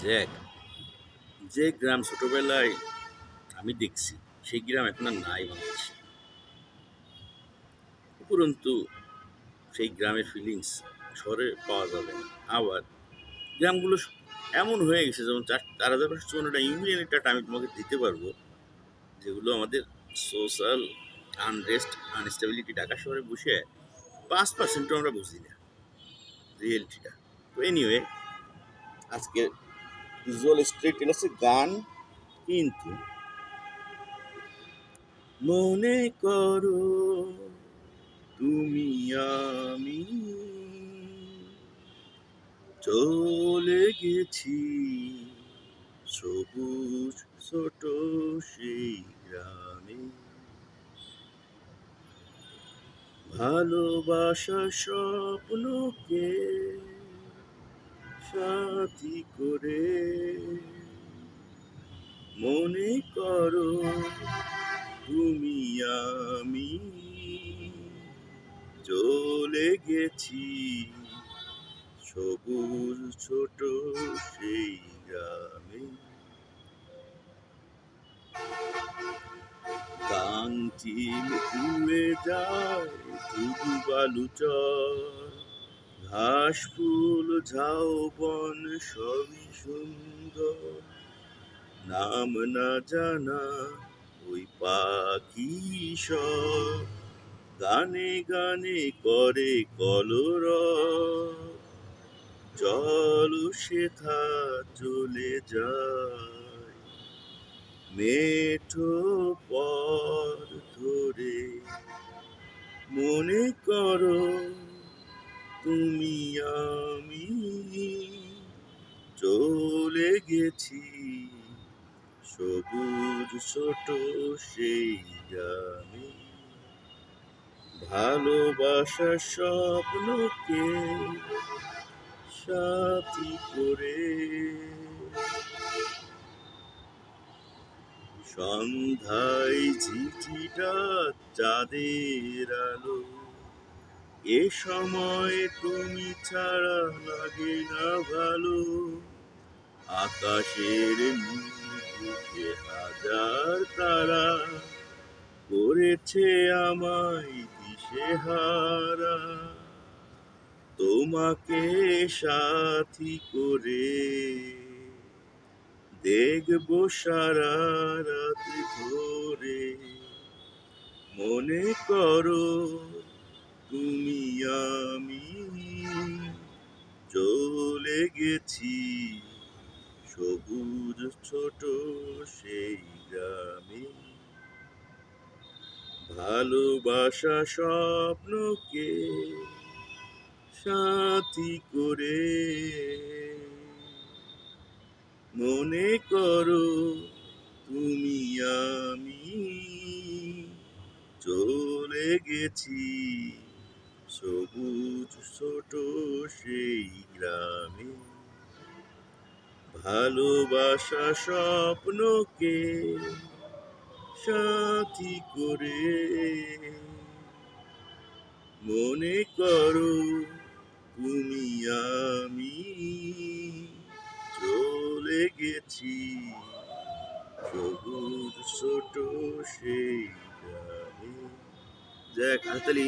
দেখ, যে গ্রাম ছোটবেলায় আমি দেখছি সেই গ্রাম এখন আর নাই বাংলাদেশে। উপরন্তু সেই গ্রামের ফিলিংস শহরে পাওয়া যাবে না। আবার গ্রামগুলো এমন হয়ে গেছে, যেমন ৪,০০০ ইউনিয়নের আমি তোমাকে দিতে পারবো, যেগুলো আমাদের সোশ্যাল আনরেস্ট আনস্টেবিলিটি ঢাকা শহরে বসে ৫% আমরা বুঝি না রিয়েলিটিটা। তো এনিওয়ে, আজকে ভিজুয়াল স্ট্রিট টেলার্সে গান, কিন্তু মনে করো তুমি আমি চলে গেছি সবুজ ছোট সেই গ্রামে, ভালোবাসা স্বপ্নকে সাথী করে। মনে করো তুমি আমি চলে গেছি সবুজ ছোট সেই গ্রামে। গাংচিল পুড়ে যায় ধুধু বালু চর, ঘাস ফুল ঝাউবন সবই সুন্দর। নাম না জানা ওই পাখি সব গানে গানে করে কলরব। জল সেথা চলে যায় মেঠো পথ ধরে। মনে করো তুমি আমি চলে গেছি সবুজ ছোট সেই গ্রামে, ভালোবাসার স্বপ্নকে সাথী করে। সন্ধ্যায় ঝিঝিটা চাঁদের আলো, এ সময় তুমি ছাড়া লাগে না ভালো। আকাশের বুকে হাজার তারা করেছে আমায় দিশেহারা। তোমাকে সাথী করে দেখবো সারা রাত ধরে। মনে করো তুমি আমি চলে গেছি সবুজ ছোট সেই গ্রামে, ভালোবাসা স্বপ্নকে সাথী করে। মনে করো তুমি আমি চলে গেছি সবুজ ছোট সেই গ্রামে, ভালোবাসা স্বপ্নকে সাথী করে। মনে করো তুমি আমি চলে গেছি সবুজ ছোট সেই গ্রামে। যাক, হাততালি।